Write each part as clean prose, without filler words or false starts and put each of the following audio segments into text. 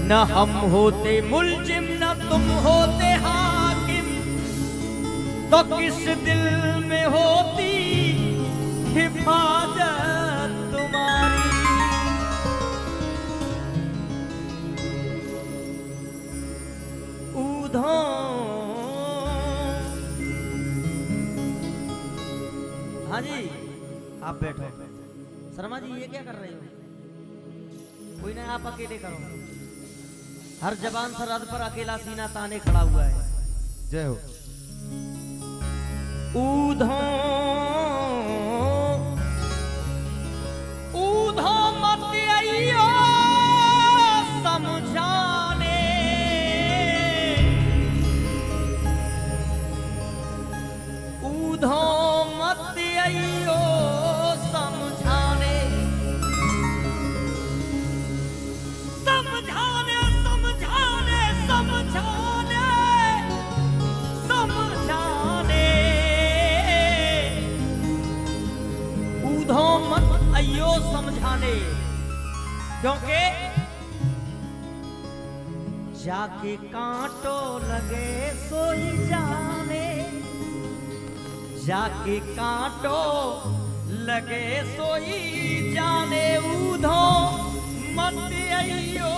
न हम होते मुलजिम न तुम होते हाकिम, तो किस दिल में होती हिफाजत तुम्हारी। ऊधो हाँ जी आप बैठो। शर्मा जी ये क्या कर रहे हो? कोई ना आप अकेले करो। हर जवान सरहद पर अकेला सीना ताने खड़ा हुआ है। जय हो। ऊधो ऊधो मत आइयो समझाने, ऊधो मत आइयो समझाने, समझाने समझाने समझाने समझाने, ऊधो मत आइयो समझाने, क्योंकि जाके कांटो लगे सोई जाने, जाके कांटो लगे सोई जाने, ऊधो मत आइयो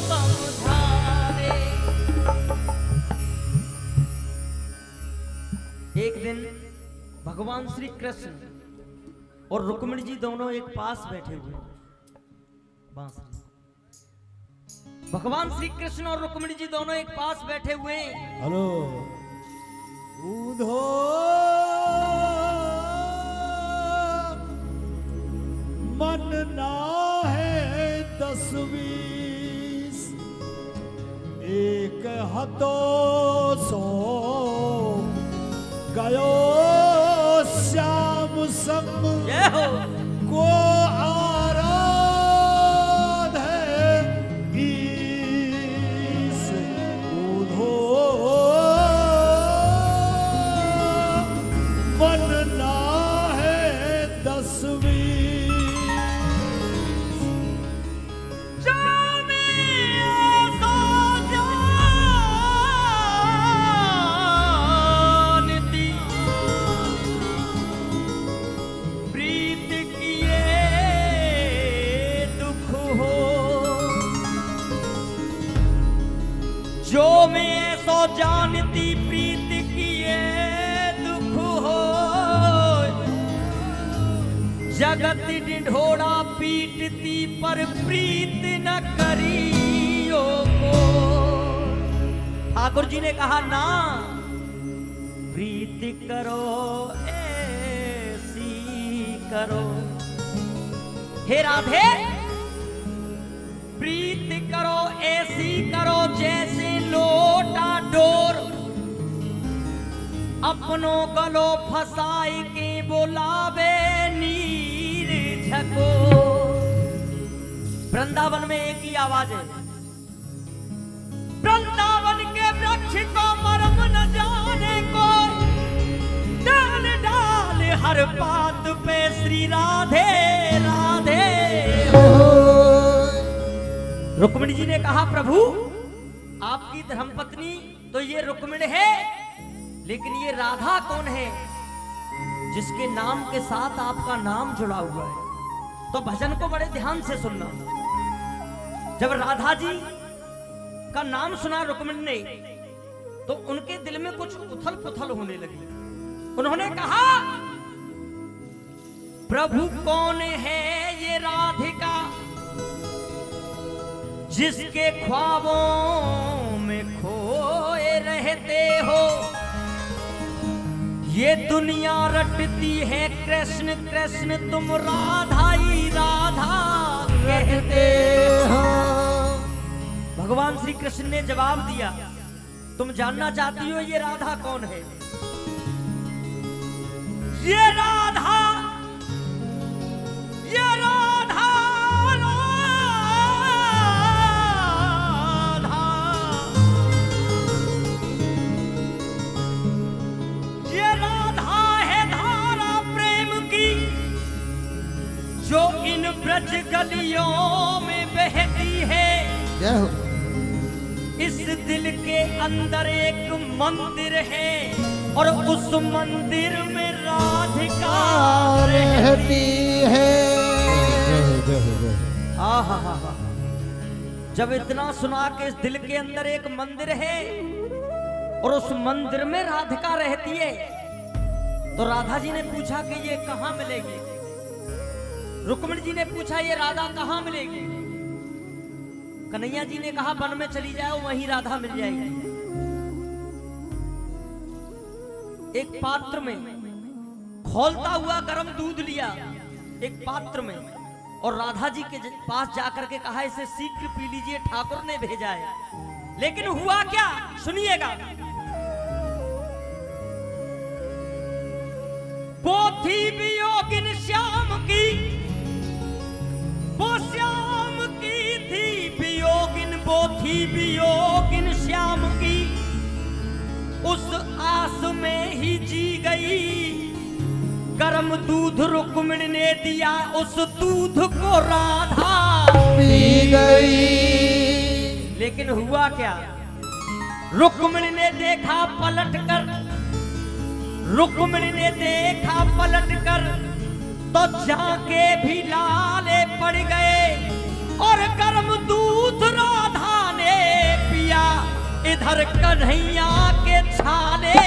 समझाने। एक दिन भगवान श्री कृष्ण और रुक्मिणी जी दोनों एक पास बैठे हुए। भगवान श्री कृष्ण और रुक्मिणी जी दोनों एक पास बैठे हुए। हेलो। ऊधो मन ना है 10-20, एक हतो सो गयो श्याम संग, जय हो। को आराध है ईस। ऊधो मन ना है 10-20, जो मैं सो जानती प्रीत किए दुख हो, जगत ढिढोरा पीटती पर प्रीत न करियो को। ठाकुर जी ने कहा ना, प्रीत करो ऐसी करो, हे राधे प्रीत करो ऐसी करो जैसे लोटा डोर, अपनों गलो फसाई के बुलावे नीर झको। वृंदावन में एक ही आवाज है, वृंदावन के वृक्ष को मरम न जाने को, डाल डाल हर बात पे श्री राधे राधे हो। रुक्मिणी जी ने कहा प्रभु आपकी धर्मपत्नी तो ये रुक्मिणी है, लेकिन ये राधा कौन है जिसके नाम के साथ आपका नाम जुड़ा हुआ है? तो भजन को बड़े ध्यान से सुनना। जब राधा जी का नाम सुना रुक्मिणी ने, तो उनके दिल में कुछ उथल पुथल होने लगी। उन्होंने कहा प्रभु कौन है ये राधिका, जिसके ख्वाबों में खोए रहते हो, ये दुनिया रटती है कृष्ण कृष्ण तुम राधा ही राधा कहते हो। भगवान श्री कृष्ण ने जवाब दिया, तुम जानना चाहती हो ये राधा कौन है? ये राधा, ये राधा जो इन ब्रज गलियों में बहती है, जय हो। इस दिल के अंदर एक मंदिर है और उस मंदिर में राधिका रहती है। आहा, जब इतना सुना कि इस दिल के अंदर एक मंदिर है और उस मंदिर में राधिका रहती है, तो राधा जी ने पूछा कि ये कहां मिलेगी। रुक्मिणी जी ने पूछा ये राधा कहां मिलेगी। कन्हैया जी ने कहा वन में चली जाओ, वहीं राधा मिल जाएगी। एक पात्र में खौलता हुआ गर्म दूध लिया एक पात्र में, और राधा जी के पास जाकर के कहा इसे शीघ्र पी लीजिए, ठाकुर ने भेजा है। लेकिन हुआ क्या, सुनिएगा। वो थी वियोगिन श्याम की, वो श्याम की थी वियोगिन, वो थी वियोगिन श्याम की। उस आस में ही जी गई, गर्म दूध रुक्मिणी ने दिया, उस दूध को राधा पी गई। लेकिन हुआ क्या, रुक्मिणी ने देखा पलट कर, रुक्मिणी ने देखा पलट कर, तो जाके भी लाले पड़ गए और गर्म दूध राधा ने पिया, इधर कन्हैया के छाले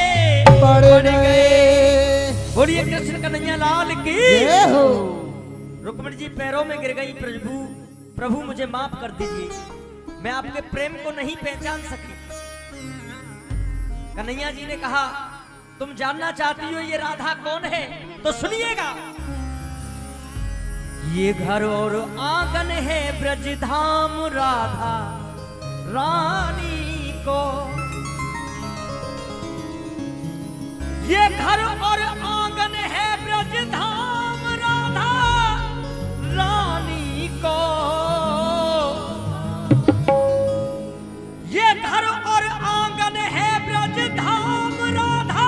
पड़ गए। बोलिए कृष्ण कन्हैया लाल की। जय हो। रुक्मिणी जी पैरों में गिर गई, प्रभु मुझे माफ कर दीजिए, मैं आपके प्रेम को नहीं पहचान सकी। कन्हैया जी ने कहा तुम जानना चाहती हो ये राधा कौन है, तो सुनिएगा। ये घर और आंगन है ब्रजधाम राधा रानी को, ये घर और आंगन है ब्रजधाम राधा रानी को, ये घर और आंगन है ब्रजधाम राधा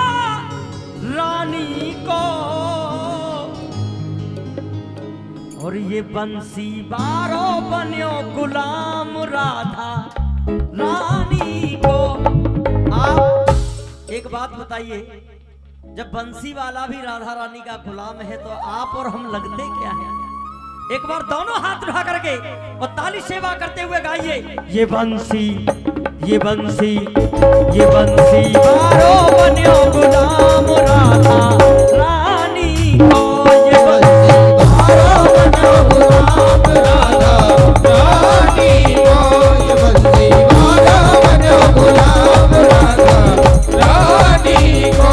रानी को, और ये बंसी बारो बन्यो गुलाम राधा रानी को। आप एक बात बताइए, जब बंसी वाला भी राधा रानी का गुलाम है तो आप और हम लगते क्या है। एक बार दोनों हाथ उठा करके और ताली सेवा करते हुए गाइए, ये बंसी ये बंसी ये बंसी बारो बन्यो गुलाम राधा रानी को, ये बंसी बारो बन्यो गुलाम राधा रानी को, ये बंसी बारो बन्यो गुलाम राधा रानी को।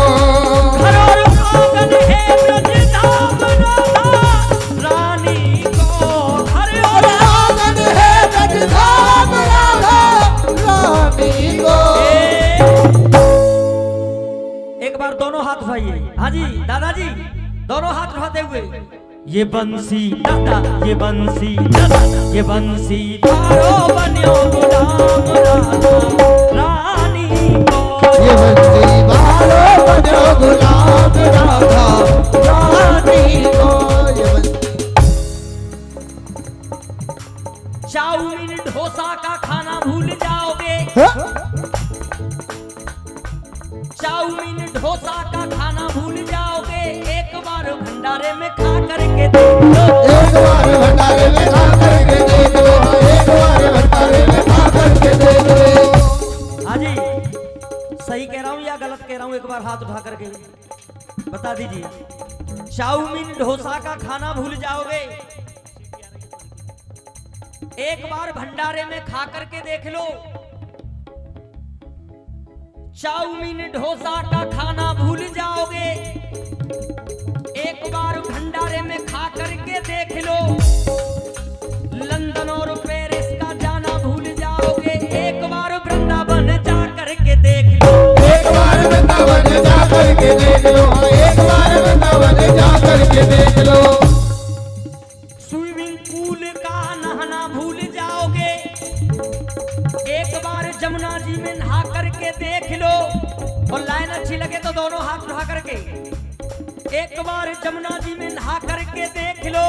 दोनों हाथ उठाइए। हाँ जी दादाजी, दोनों हाथ उठाते हुए, ये बंसी दादा ये बंसी दादा ये बंसी बारो बन्यो गुलाम राधा रानी को, ये बंसी बारो बन्यो गुलाम राधा रानी को, ये बंसी। चाउमीन डोसा का खाना भूल जाओगे, चाउमीन डोसा का खाना भूल जाओगे, एक बार भंडारे में खा करके देख लो, एक बार भंडारे में खा करके देख लो, एक बार भंडारे में खा करके देख लो। हाँ जी सही कह रहा हूँ या गलत कह रहा हूँ, एक बार हाथ उठा करके बता दीजिए। चाउमीन डोसा का खाना भूल जाओगे, एक बार भंडारे में खा करके देख लो। चाउमीन डोसा का खाना भूल जाओगे, एक बार भंडारे में खा करके देख लो। लंदन और पेरिस का जाना भूल जाओगे, एक बार वृंदावन जा करके देख लो, एक बार वृंदावन जा करके देख लो, एक बार वृंदावन जा करके देख लो। स्विमिंग पूल का नहाना भूल जाओगे, एक बार जमुना जी में नहा करके देख लो। और लाइन अच्छी लगे तो दोनों हाथ उठा करके एक बार जमुना जी में नहा करके देख लो।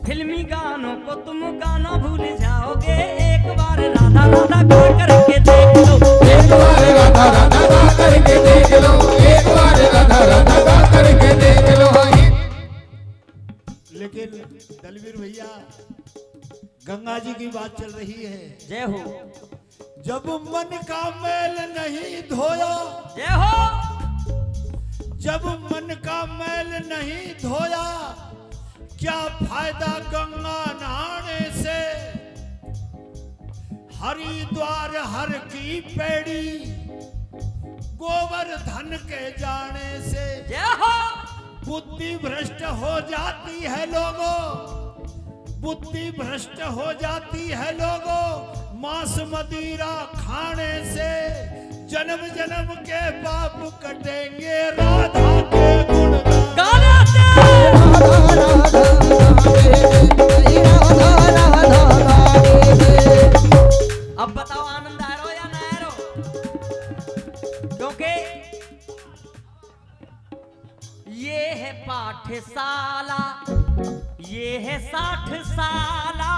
फिल्मी गानों को तुम गाना भूल जाओगे, एक बार राधा राधा गा करके देख लो, एक बार राधा राधा गा करके देख लो, एक बार राधा राधा गा करके देख लो। लेकिन दलवीर भैया गंगा जी की बात चल रही है। जय हो जब मन का मैल नहीं धोया, जय हो, जब मन का मैल नहीं धोया, क्या फायदा गंगा नहाने से, हरिद्वार हर की पेड़ी गोवर्धन के जाने से। जय हो, बुद्धि भ्रष्ट हो जाती है लोगों, बुद्धि भ्रष्ट हो जाती है लोगों, मांस मदिरा खाने से, जन्म जन्म के पाप कटेंगे राधा के गुण गाना अब बताओ आनंद आ रहा या ना आ रहा? क्योंकि ये है पाठशाला, ये है 60 साला,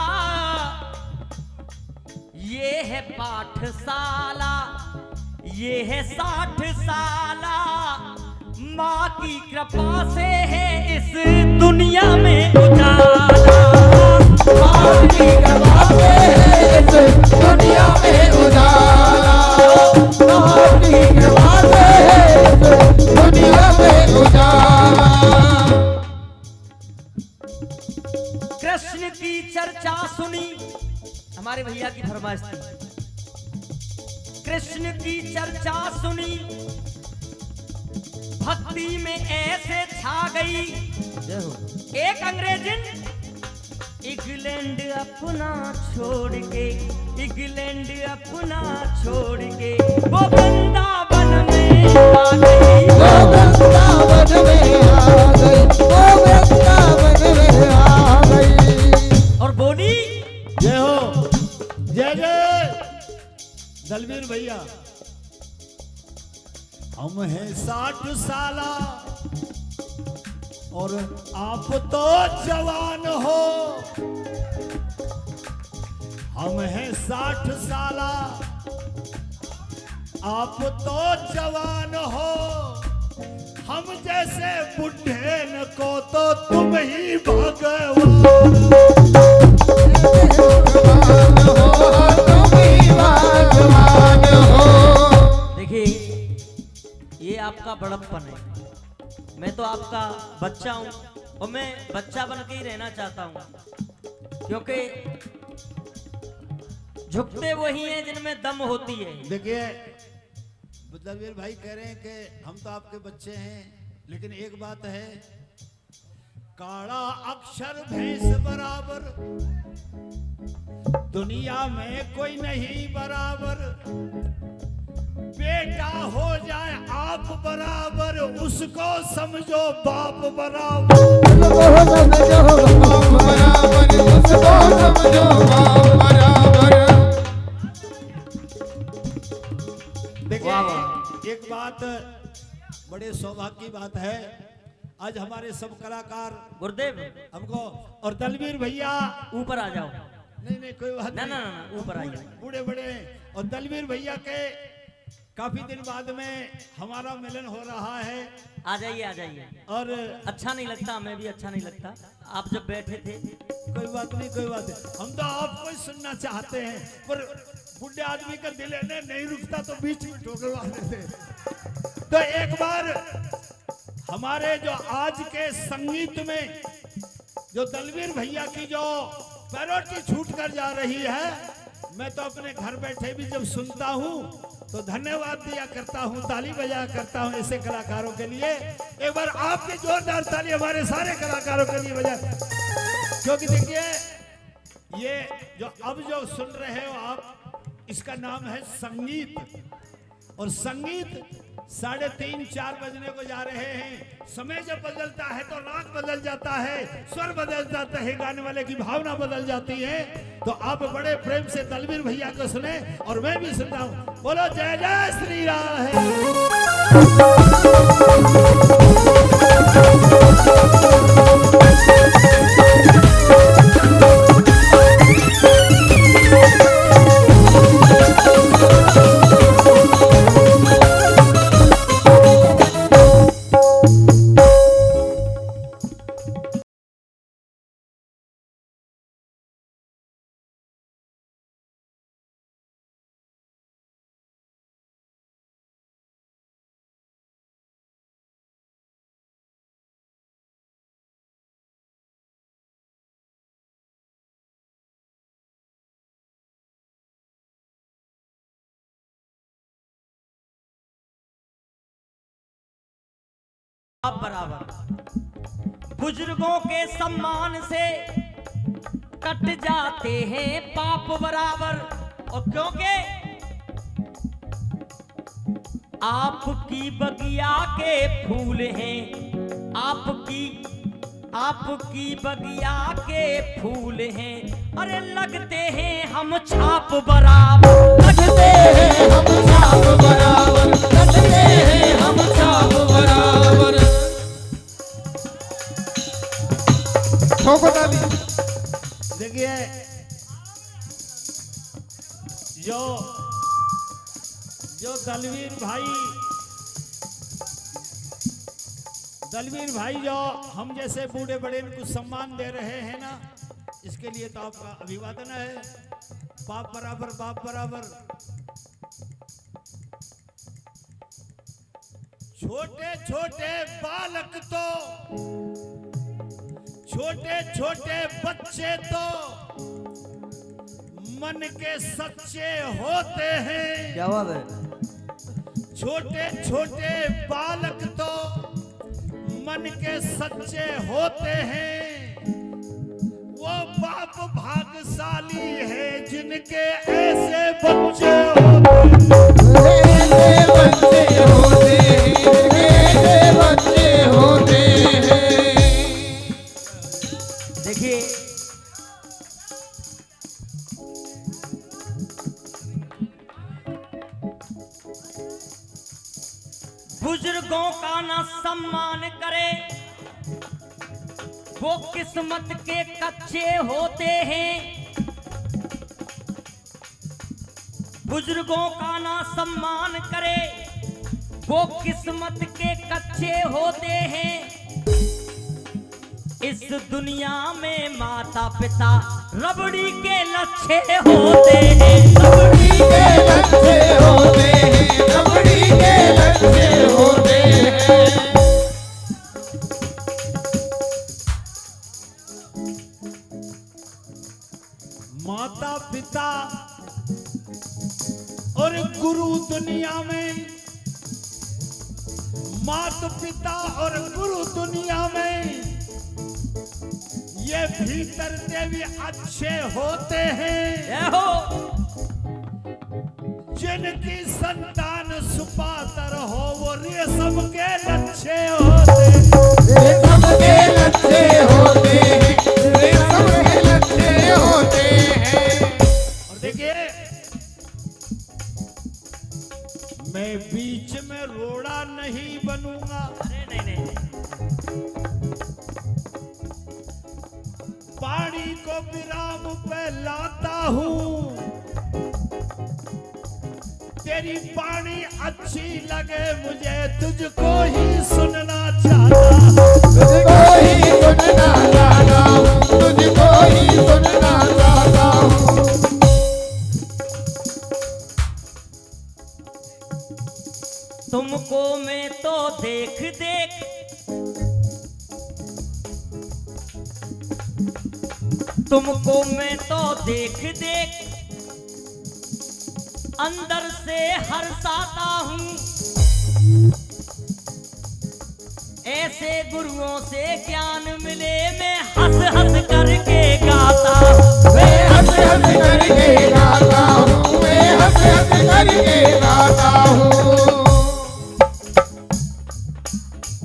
ये है पाठशाला, ये है 60 साला, माँ की कृपा से है इस दुनिया में उजाला, माँ की कृपा से है इस दुनिया में उजाला, माँ की कृपा से है इस दुनिया में उजाला। कृष्ण की चर्चा सुनी, हमारे भैया की फरमाइश थी, कृष्ण की चर्चा सुनी, भक्ति में ऐसे छा गई। एक अंग्रेजन इंग्लैंड अपना छोड़ के, इंग्लैंड अपना छोड़ के वो वृंदावन में आ गई, वो वृंदावन में आ गई, वो वृंदावन में आ गई। और बोली जय हो, जय जय दलवीर भैया। हम हैं 60 साला और आप तो जवान हो, हम हैं 60 साला आप तो जवान हो, हम जैसे बुढ़े न को तो तुम ही भगवान, देखिए ये आपका बड़प्पन है, मैं तो आपका बच्चा हूं और मैं बच्चा बन के ही रहना चाहता हूं, क्योंकि झुकते वही हैं जिनमें दम होती है। देखिए दलवीर भाई कह रहे हैं कि हम तो आपके बच्चे हैं, लेकिन एक बात है, काला अक्षर भैंस बराबर दुनिया में कोई नहीं बराबर, बेटा हो जाए आप बराबर उसको समझो बाप बराबर, उसको समझो बाप बराबर, उसको समझो बाप बराबर। देखिए एक बात बड़े सौभाग्य की बात है, आज हमारे सब कलाकार गुरुदेव हमको और दलवीर भैया ऊपर आ जाओ, नहीं कोई बात ना नहीं, ना ना ऊपर आइए, बूढ़े बड़े और दलवीर भैया के काफी दिन बाद में हमारा मिलन हो रहा है। आ जाइए आ जाइए। और अच्छा नहीं लगता, हमें भी अच्छा नहीं लगता आप जब बैठे थे। कोई बात नहीं कोई बात नहीं, हम तो आपको ही सुनना चाहते हैं, पर बुढ़े आदमी का दिल है नहीं रुकता तो बीच में ठोकरवा देते। तो एक बार हमारे जो आज के संगीत में जो दलवीर भैया की जो पैरोटी छूट कर जा रही है, मैं तो अपने घर बैठे भी जब सुनता हूँ तो धन्यवाद दिया करता हूँ, ताली बजाया करता हूँ ऐसे कलाकारों के लिए। एक बार आपकी जोरदार ताली हमारे सारे कलाकारों के लिए बजा, क्योंकि देखिए ये जो अब जो सुन रहे हो आप, इसका नाम है संगीत, और संगीत 3:30-4 बजने को जा रहे हैं। समय जब बदलता है तो राग बदल जाता है, स्वर बदल जाता है, गाने वाले की भावना बदल जाती है। तो आप बड़े प्रेम से दलवीर भैया को सुने और मैं भी सुनता हूँ। बोलो जय जय श्री राम। आप बराबर। बुजुर्गों के सम्मान से कट जाते हैं पाप बराबर। और क्योंकि आपकी बगिया के फूल हैं, आपकी बगिया के फूल हैं, अरे लगते हैं हम छाप बराबर, लगते हैं हम छाप बराबर, लगते हैं हम छाप बराबर। ठोको ताली। देखिए जो दलवीर भाई जो हम जैसे बूढ़े बड़े इनको सम्मान दे रहे हैं ना, इसके लिए तो आपका अभिवादन है। बाप बराबर, बाप बराबर। छोटे छोटे बालक तो, छोटे छोटे बच्चे तो मन के सच्चे होते हैं। क्या बात है? छोटे छोटे बालक तो मन के सच्चे होते हैं। वो बाप भाग्यशाली है जिनके ऐसे बच्चे होते हैं, ऐसे बच्चे होते हैं, ऐसे बच्चे होते हैं। देखिए बुजुर्गों का ना सम्मान करे, वो किस्मत के कच्चे होते हैं। बुजुर्गों का ना सम्मान करे, वो किस्मत के कच्चे होते हैं। इस दुनिया में माता पिता रबड़ी के लच्छे होते हैं, रबड़ी के लच्छे होते हैं, रबड़ी के लच्छे होते हैं। माता पिता और गुरु दुनिया में, माता पिता और गुरु दुनिया में ये भीतर देवी अच्छे होते हैं। जय हो। जिनकी संतान सुपात्र हो वो रेशम के लच्छे होते हैं, रेशम के लच्छे होते हैं, रेशम के लच्छे होते हैं। और देखिए मैं बीच में रोड़ा नहीं बनूंगा, अरे नहीं नहीं, पानी को विराम पे लाता हूँ। तेरी पानी अच्छी लगे मुझे, तुझको ही सुनना चाहता, तुझको ही सुनना चाहता हूँ, तुझको ही सुनना चाहता हूँ। तुमको मैं तो देख देख तुमको मैं तो देख देख अंदर से हर्षाता हूँ। ऐसे गुरुओं से ज्ञान मिले मैं हंस हंस करके गाता हूँ, मैं हंस हंस करके गाता हूँ, मैं हंस हंस करके गाता हूँ।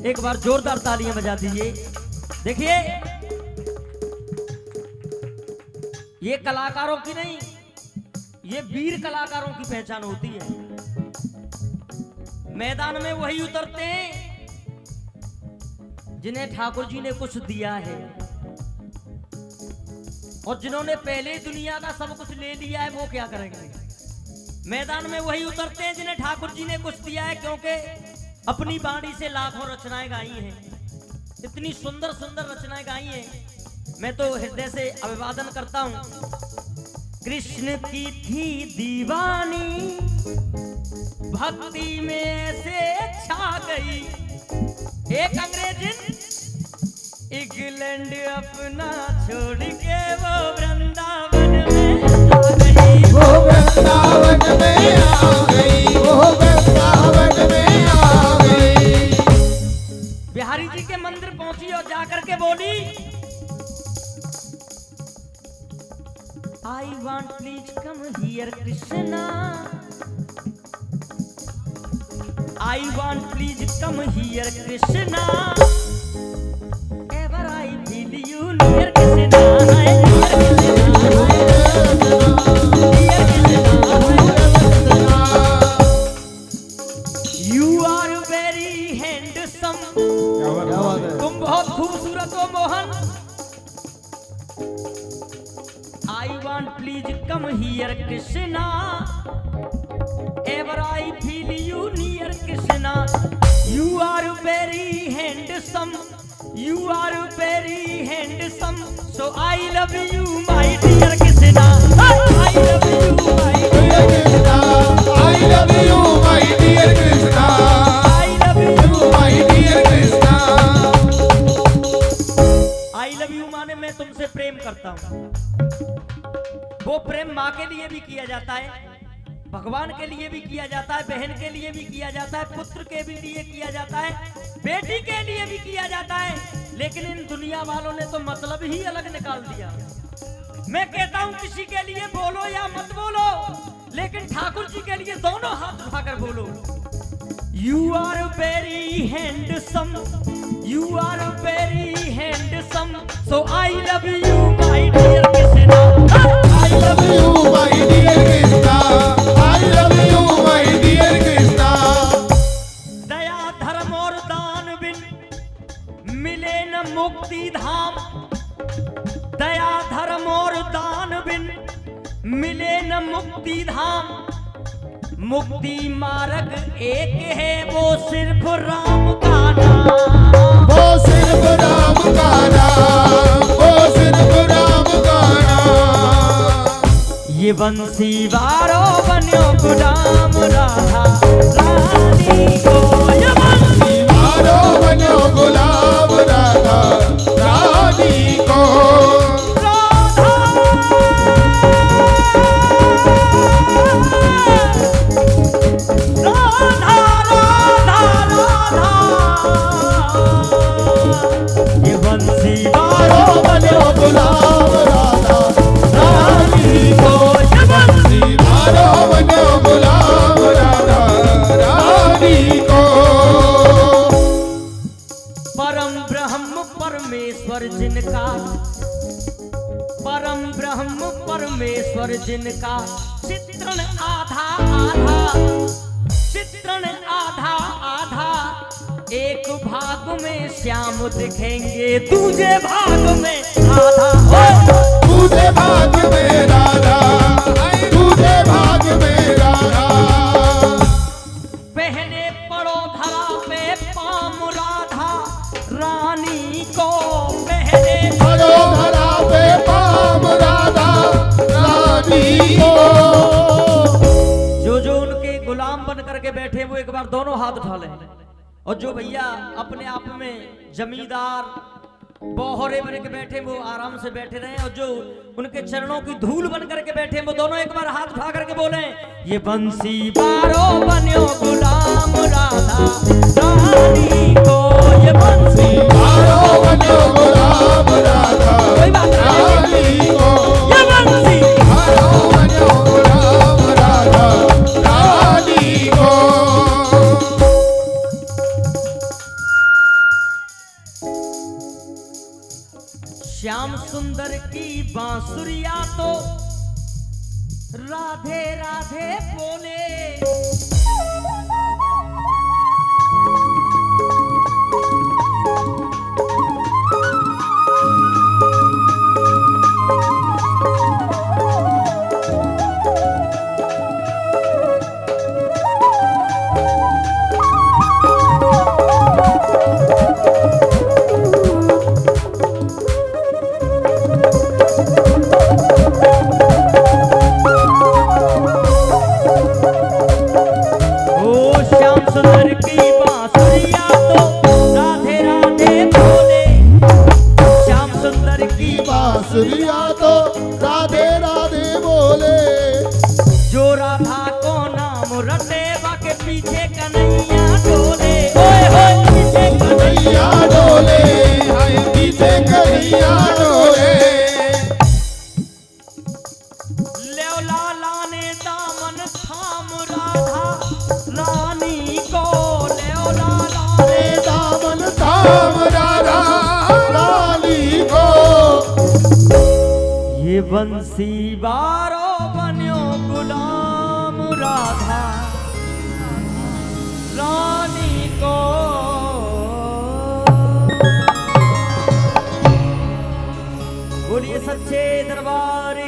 एक बार जोरदार तालियां बजा दीजिए। देखिए ये कलाकारों की नहीं, ये वीर कलाकारों की पहचान होती है। मैदान में वही उतरते हैं जिन्हें ठाकुर जी ने कुछ दिया है, और जिन्होंने पहले ही दुनिया का सब कुछ ले लिया है वो क्या करेंगे। मैदान में वही उतरते हैं जिन्हें ठाकुर जी ने कुछ दिया है, क्योंकि अपनी बाणी से लाखों रचनाएं गाई हैं, इतनी सुंदर सुंदर रचनाएं गाई हैं। मैं तो हृदय से अभिवादन करता हूं। कृष्ण की थी दीवानी, भक्ति में ऐसे छा गई, एक अंग्रेजिन इंग्लैंड अपना छोड़ के वो वृंदावन में आ गई, वो वृंदावन में आ गई, वो वृंदावन में आ गई। बिहारी जी के मंदिर पहुंची और जाकर के बोली, I want please come here Krishna, I want please come here Krishna, ever I feel you near Krishna, you are very handsome, तुम बहुत खूबसूरत हो Mohan. I want please come here Krishna, ever I feel you near Krishna, you are very handsome, you are very handsome, so I love you my dear Krishna, I love you my dear Krishna, I love you, my dear Krishna. I love you, My dear Krishna. I love you माने मैं तुमसे प्रेम करता हूँ। वो प्रेम माँ के लिए भी किया जाता है, भगवान के लिए भी किया जाता है, बहन के लिए भी किया जाता है, पुत्र के भी लिए किया जाता है, बेटी के लिए भी किया जाता है, लेकिन इन दुनिया वालों ने तो मतलब ही अलग निकाल दिया। मैं कहता हूँ किसी के लिए बोलो या मत बोलो, लेकिन ठाकुर जी के लिए दोनों हाथ उठाकर बोलो। You are very handsome, you are very handsome, so I love you my dear Krishna, I love I love you, my dear Krishna. I love you, my dear Krishna. दया धर्म और दान बिन मिले न मुक्ति धाम, दया धर्म और दान बिन मिले न मुक्ति धाम, मुक्ति मार्ग एक है वो सिर्फ राम का नाम, वो सिर्फ राम का नाम, वो सिर्फ राम का नाम। ये बंसी वारो बन्यो गुलाम राधा रानी को, ये बंसी मारो बनो गुलाम राधा रानी को। राधा राधा राधा राधा, ये बंसी वारो बन्यो गुलाम राधा रानी को, ये बंसी मारो बनो गुलाम राधा रानी को। परम ब्रह्म परमेश्वर जिनका, परम ब्रह्म परमेश्वर जिनका, चित्रण आधा आधा, चित्रण आधा आधा, एक भाग में श्याम दिखेंगे, दूसरे भाग में आधा हो। तुझे भाग में राधा, तुझे भाग में राधा। पहने पड़ो धरा पे पाम राधा रानी को, पहने पड़ो धरा पे पाम राधा रानी को। जो उनके गुलाम बन करके बैठे वो एक बार दोनों हाथ उठा लें, और जो भैया अपने आप में जमींदार बोहरे बन के बैठे वो आराम से बैठे रहे, और जो उनके चरणों की धूल बन करके बैठे वो दोनों एक बार हाथ उठा करके बोले, ये बंसी बारो बन्यो गुलाम राधा रानी को, ये बंसी मारो बनो गुलाम राधा कोई बात नहीं, रानी को। ये बंसी मारो बनो गुलाम राधा रानी को। श्याम सुंदर की बांसुरिया तो राधे राधे बोले, बंसी बारो बन्यो गुलाम राधा रानी को बोलिए सच्चे दरबार